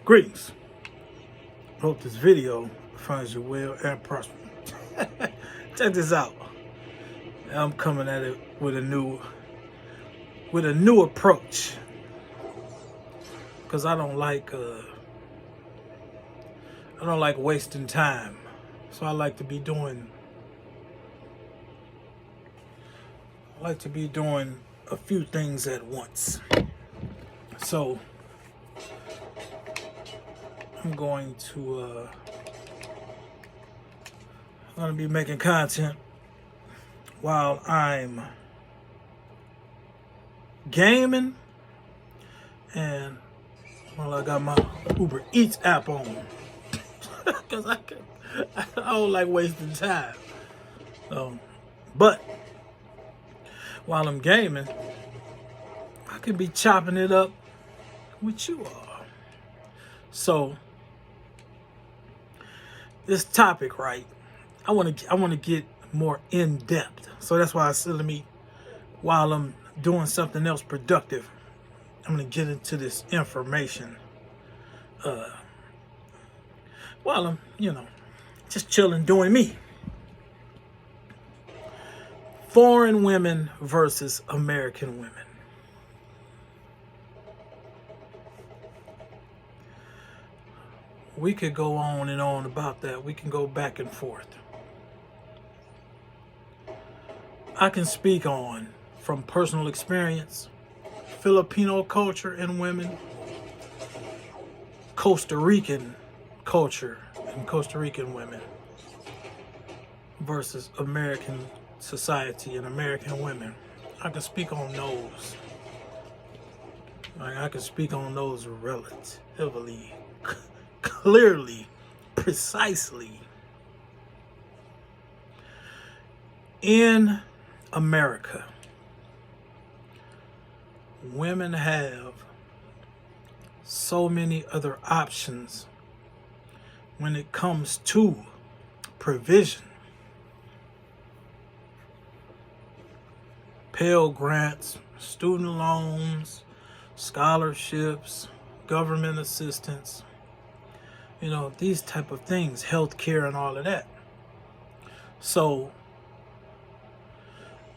Greetings. Hope this video finds you well and prosperous. Check this out. I'm coming at it with a new approach, because I don't like wasting time. So I like to be doing a few things at once. So I'm going to be making content while I'm gaming and while I got my Uber Eats app on, because I don't like wasting time. But while I'm gaming, I can be chopping it up with you all. So this topic, right? I want to get more in depth. So that's why I said, while I'm doing something else productive, I'm gonna get into this information. While I'm, just chilling, doing me. Foreign women versus American women. We could go on and on about that. We can go back and forth. I can speak on, from personal experience, Filipino culture and women, Costa Rican culture and Costa Rican women versus American society and American women. I can speak on those. I can speak on those relatively clearly, precisely. In America, women have so many other options when it comes to provision. Pell Grants, student loans, scholarships, government assistance, these type of things, healthcare and all of that. So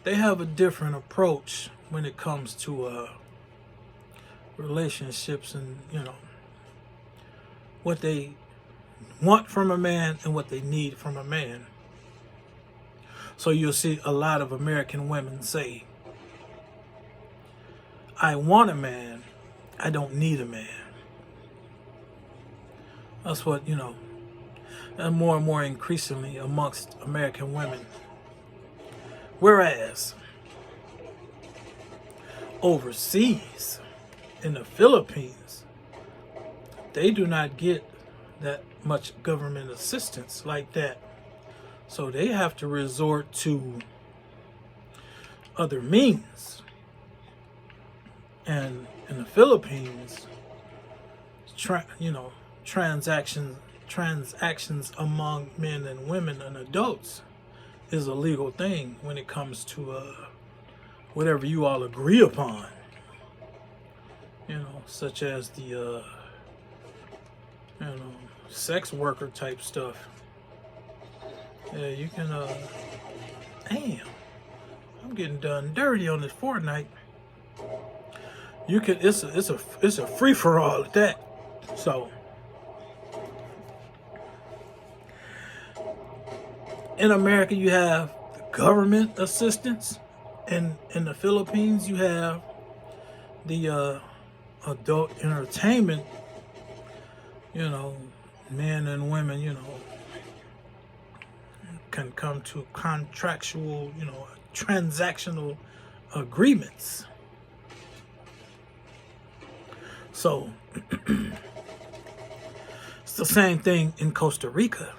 they have a different approach when it comes to relationships and, what they want from a man and what they need from a man. So you'll see a lot of American women say, I want a man, I don't need a man. That's what, and more increasingly amongst American women. Whereas overseas, in the Philippines, they do not get that much government assistance like that. So they have to resort to other means. And in the Philippines, transactions among men and women and adults is a legal thing when it comes to whatever you all agree upon. Such as the sex worker type stuff. Yeah, you can damn, I'm getting done dirty on this Fortnite. You can it's a free for all at that. So in America, you have the government assistance, and in the Philippines, you have the adult entertainment. Men and women, can come to contractual, transactional agreements. So it's the same thing in Costa Rica.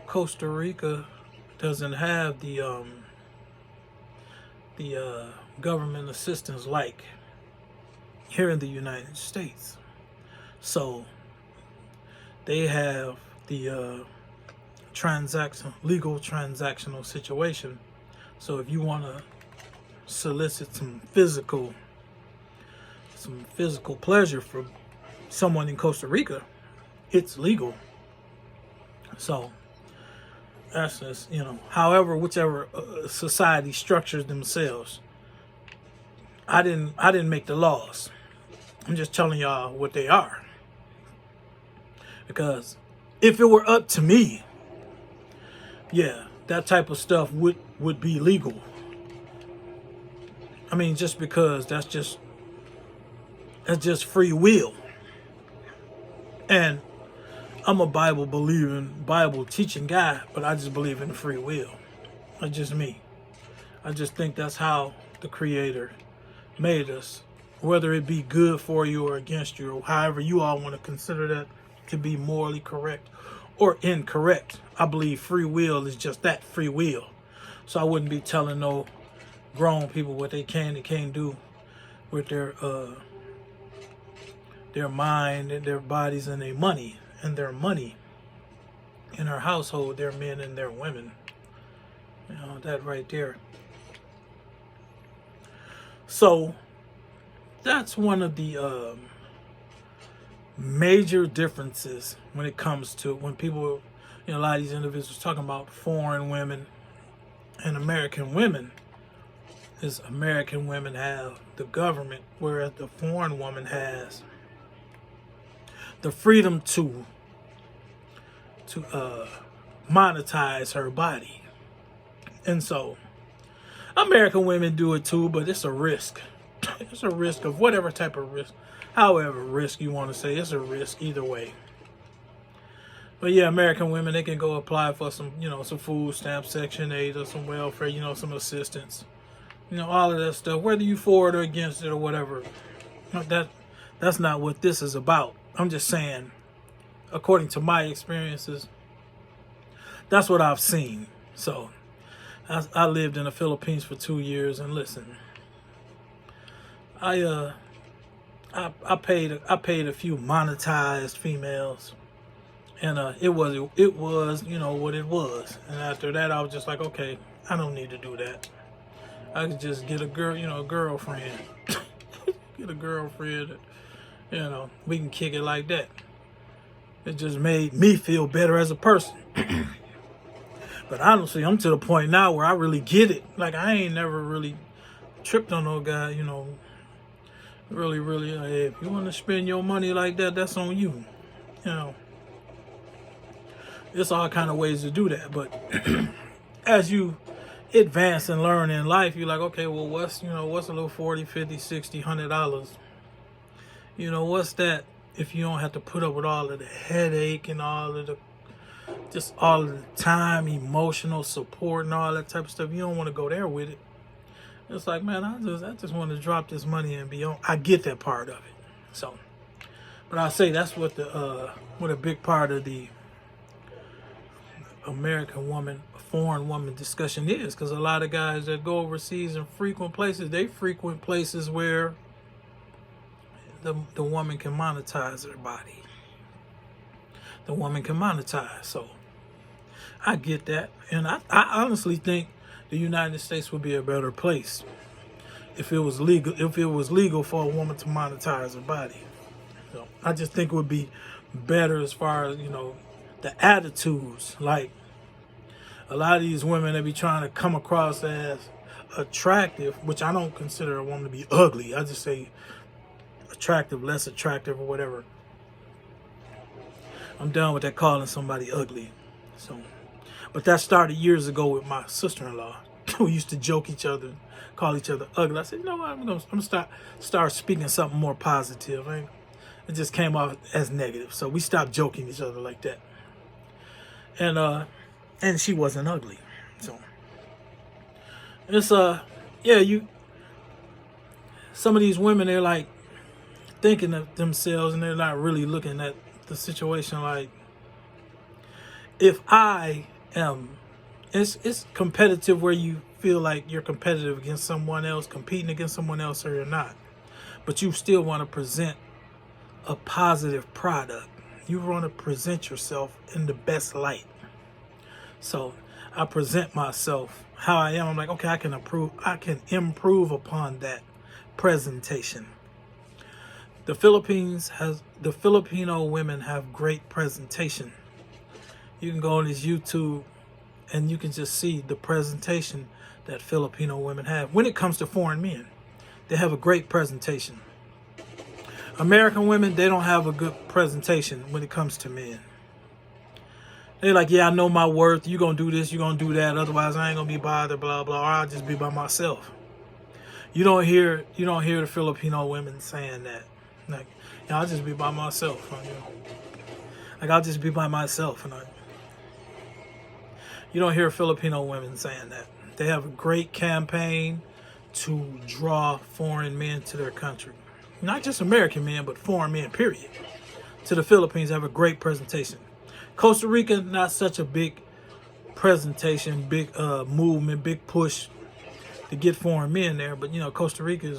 Costa Rica doesn't have the government assistance like here in the United States. So they have the legal transactional situation. So if you want to solicit some physical pleasure someone in Costa Rica, it's legal. So that's just, however, whichever society structures themselves. I didn't make the laws. I'm just telling y'all what they are. Because if it were up to me, yeah, that type of stuff would be legal. I mean, just because that's just free will. And I'm a Bible believing, Bible teaching guy, but I just believe in free will. That's just me. I just think that's how the Creator made us. Whether it be good for you or against you, or however you all want to consider that to be morally correct or incorrect. I believe free will is just that, free will. So I wouldn't be telling no grown people what they can and can't do with their mind and their bodies and their money in our household, their men and their women. That right there. So that's one of the major differences when it comes to when people, a lot of these individuals talking about foreign women and American women. Is American women have the government, whereas the foreign woman has the freedom to monetize her body. And so American women do it too, but it's a risk. It's a risk of whatever type of risk, however risk you want to say. It's a risk either way. But yeah, American women, they can go apply for some, some food stamp, Section 8 or some welfare, some assistance. All of that stuff, whether you for it or against it or whatever. That's not what this is about. I'm just saying, according to my experiences, that's what I've seen. So I lived in the Philippines for 2 years, and listen, I paid a few monetized females, and it was what it was. And after that, I was just like, okay, I don't need to do that. I could just get a girl, a girlfriend, get a girlfriend, we can kick it like that. It just made me feel better as a person. But honestly, I'm to the point now where I really get it. Like, I ain't never really tripped on no guy, really, hey, if you want to spend your money like that, that's on you. There's all kind of ways to do that. But as you advance and learn in life, you're like, okay, well, what's a little $40, $50, $60, $100? What's that if you don't have to put up with all of the headache and all of the time, emotional support and all that type of stuff? You don't want to go there with it. It's like, man, I just want to drop this money and be on. I get that part of it. So, but I say that's what a big part of the American woman, foreign woman discussion is, because a lot of guys that go overseas and frequent places, they frequent places where the woman can monetize her body. The woman can monetize. So I get that, and I honestly think the United States would be a better place if it was legal. If it was legal for a woman to monetize her body, I just think it would be better as far as the attitudes. Like, a lot of these women, they be trying to come across as attractive, which I don't consider a woman to be ugly. I just say attractive, less attractive, or whatever. I'm done with that calling somebody ugly. So, but that started years ago with my sister-in-law. We used to joke each other, call each other ugly. I said, you know what, I'm gonna start speaking something more positive. Right? It just came off as negative. So we stopped joking each other like that. And she wasn't ugly. So it's some of these women, they're like thinking of themselves, and they're not really looking at the situation. Like, if I am, it's competitive where you feel like you're competitive against someone else, competing against someone else, or you're not, but you still want to present a positive product. You want to present yourself in the best light. So I present myself how I am. I'm like, okay, I can improve upon that presentation. The Filipino women have great presentation. You can go on this YouTube and you can just see the presentation that Filipino women have when it comes to foreign men. They have a great presentation. American women, they don't have a good presentation when it comes to men. They're like, yeah, I know my worth. You're going to do this, you're going to do that. Otherwise, I ain't going to be bothered, blah, blah, or I'll just be by myself. You don't hear the Filipino women saying that. Like, yeah, I'll just be by myself. Like, I'll just be by myself. And you don't hear Filipino women saying that. They have a great campaign to draw foreign men to their country. Not just American men, but foreign men, period. To the Philippines, have a great presentation. Costa Rica, not such a big presentation, big movement, big push to get foreign men there. But, Costa Rica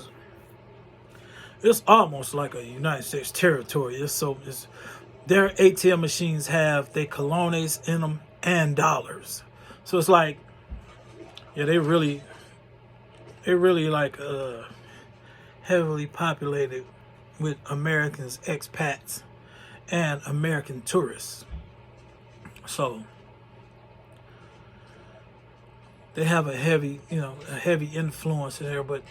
it's almost like a United States territory. Their ATM machines have their colones in them and dollars. So it's like, yeah, they really like heavily populated with Americans, expats, and American tourists. So they have a heavy influence in there, but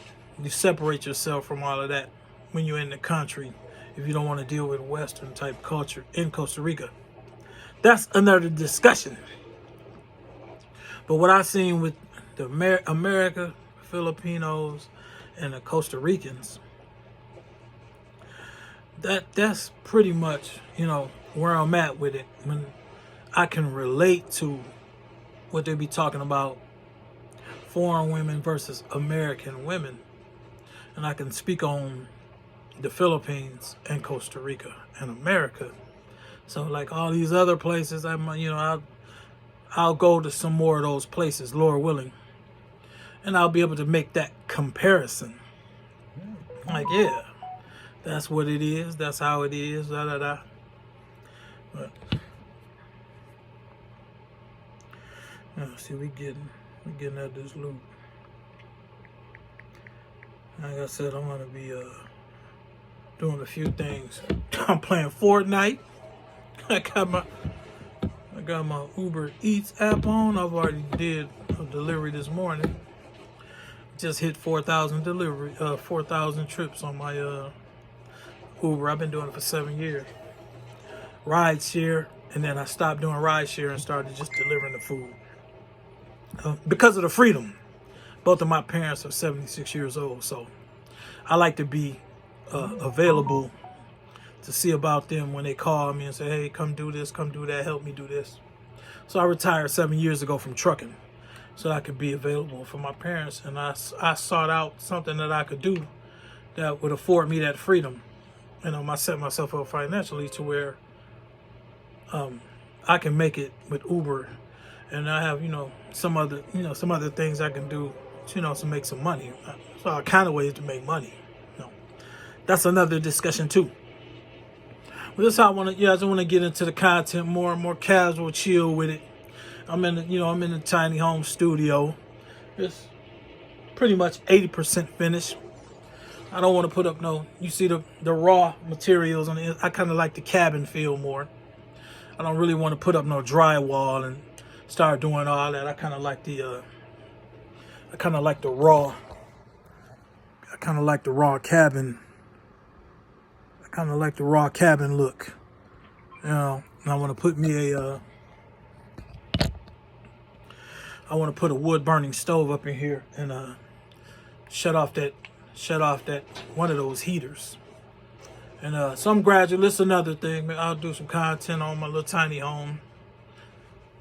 you separate yourself from all of that when you're in the country if you don't want to deal with Western type culture in Costa Rica. That's another discussion. But what I've seen with the America, Filipinos, and the Costa Ricans, that's pretty much, where I'm at with it. When I can relate to what they be talking about, foreign women versus American women. And I can speak on the Philippines and Costa Rica and America. So like all these other places, I'll go to some more of those places, Lord willing. And I'll be able to make that comparison. Like, yeah, that's what it is. That's how it is. Da da da. But see, we getting at this loop. Like I said, I'm gonna be doing a few things. I'm playing Fortnite. I got my Uber Eats app on. I've already did a delivery this morning. Just hit 4,000 trips on my Uber. I've been doing it for 7 years. Ride share, and then I stopped doing ride share and started just delivering the food. Because of the freedom. Both of my parents are 76 years old, so I like to be available to see about them when they call me and say, hey, come do this, come do that, help me do this. So I retired 7 years ago from trucking so I could be available for my parents. And I sought out something that I could do that would afford me that freedom. I set myself up financially to where I can make it with Uber. And I have, some other things I can do, to make some money. So all kind of ways to make money. That's another discussion too. But this is how I just want to get into the content more casual, chill with it. I'm in the tiny home studio. It's pretty much 80% finished. I don't want to put up you see the raw materials on it. I kind of like the cabin feel more. I don't really want to put up no drywall and start doing all that. I kind of like the raw. I kind of like the raw cabin. I kind of like the raw cabin look. And I want to put me I want to put a wood burning stove up in here and shut off that one of those heaters. And so I'm gradually. This is another thing. I'll do some content on my little tiny home.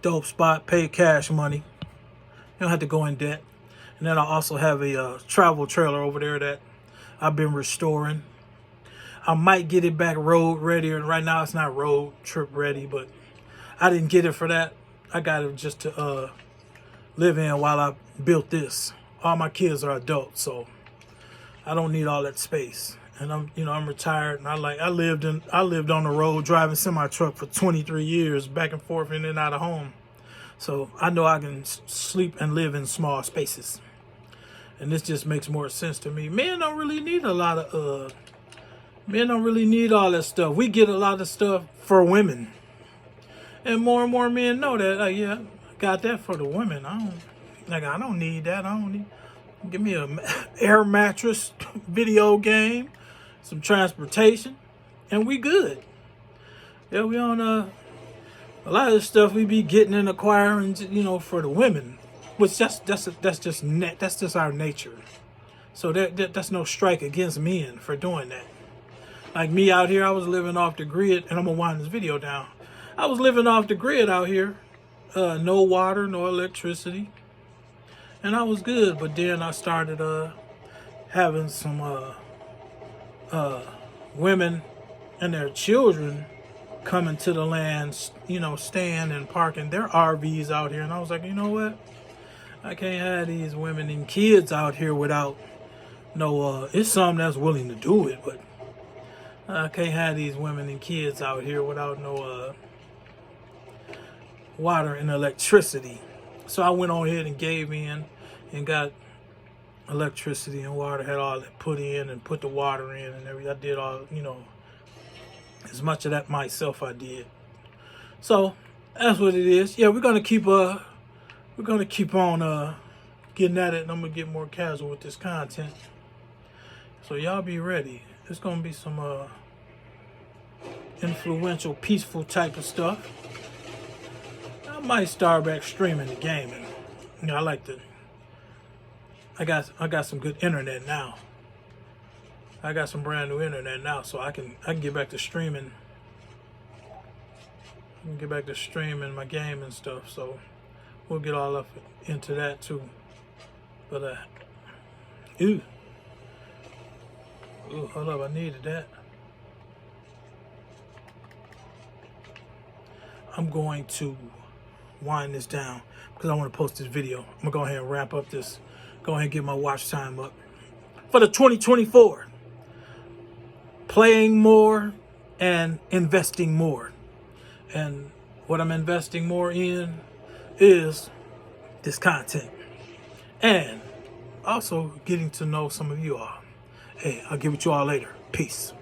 Dope spot, pay cash money. You don't have to go in debt. And then I also have a travel trailer over there that I've been restoring. I might get it back road ready. Right now it's not road trip ready, but I didn't get it for that. I got it just to live in while I built this. All my kids are adults, so I don't need all that space. And I'm retired, and I lived on the road driving semi truck for 23 years, back and forth in and out of home. So I know I can sleep and live in small spaces. And this just makes more sense to me. Men don't really need a lot of Men don't really need all that stuff. We get a lot of stuff for women. And more men know that. Like, yeah, I got that for the women. I don't need that. I don't need. Give me a air mattress, video game, some transportation, and we good. Yeah, we on a lot of the stuff we be getting and acquiring, for the women, which that's just our nature. So that's no strike against men for doing that. Like me out here, I was living off the grid, and I'm gonna wind this video down. I was living off the grid out here, no water, no electricity, and I was good. But then I started having some women and their children coming to the land, staying and parking their RVs out here, and I was like, you know what? I can't have these women and kids out here without no. It's some that's willing to do it, but I can't have these women and kids out here without no water and electricity. So I went on ahead and gave in and got electricity and water, had all that put in and put the water in and everything. I did all, as much of that myself I did. So that's what it is. Yeah, we're gonna keep on getting at it, and I'm gonna get more casual with this content. So y'all be ready. It's gonna be some influential, peaceful type of stuff. I might start back streaming the gaming. I like to. I got some good internet now. I got some brand new internet now, so I can get back to streaming. I can get back to streaming my game and stuff. So we'll get all up into that too. But ooh, hold up, I needed that. I'm going to wind this down because I want to post this video. I'm gonna go ahead and wrap up this. Go ahead and get my watch time up for the 2024. Playing more and investing more. And what I'm investing more in is this content. And also getting to know some of you all. Hey, I'll get with you all later. Peace.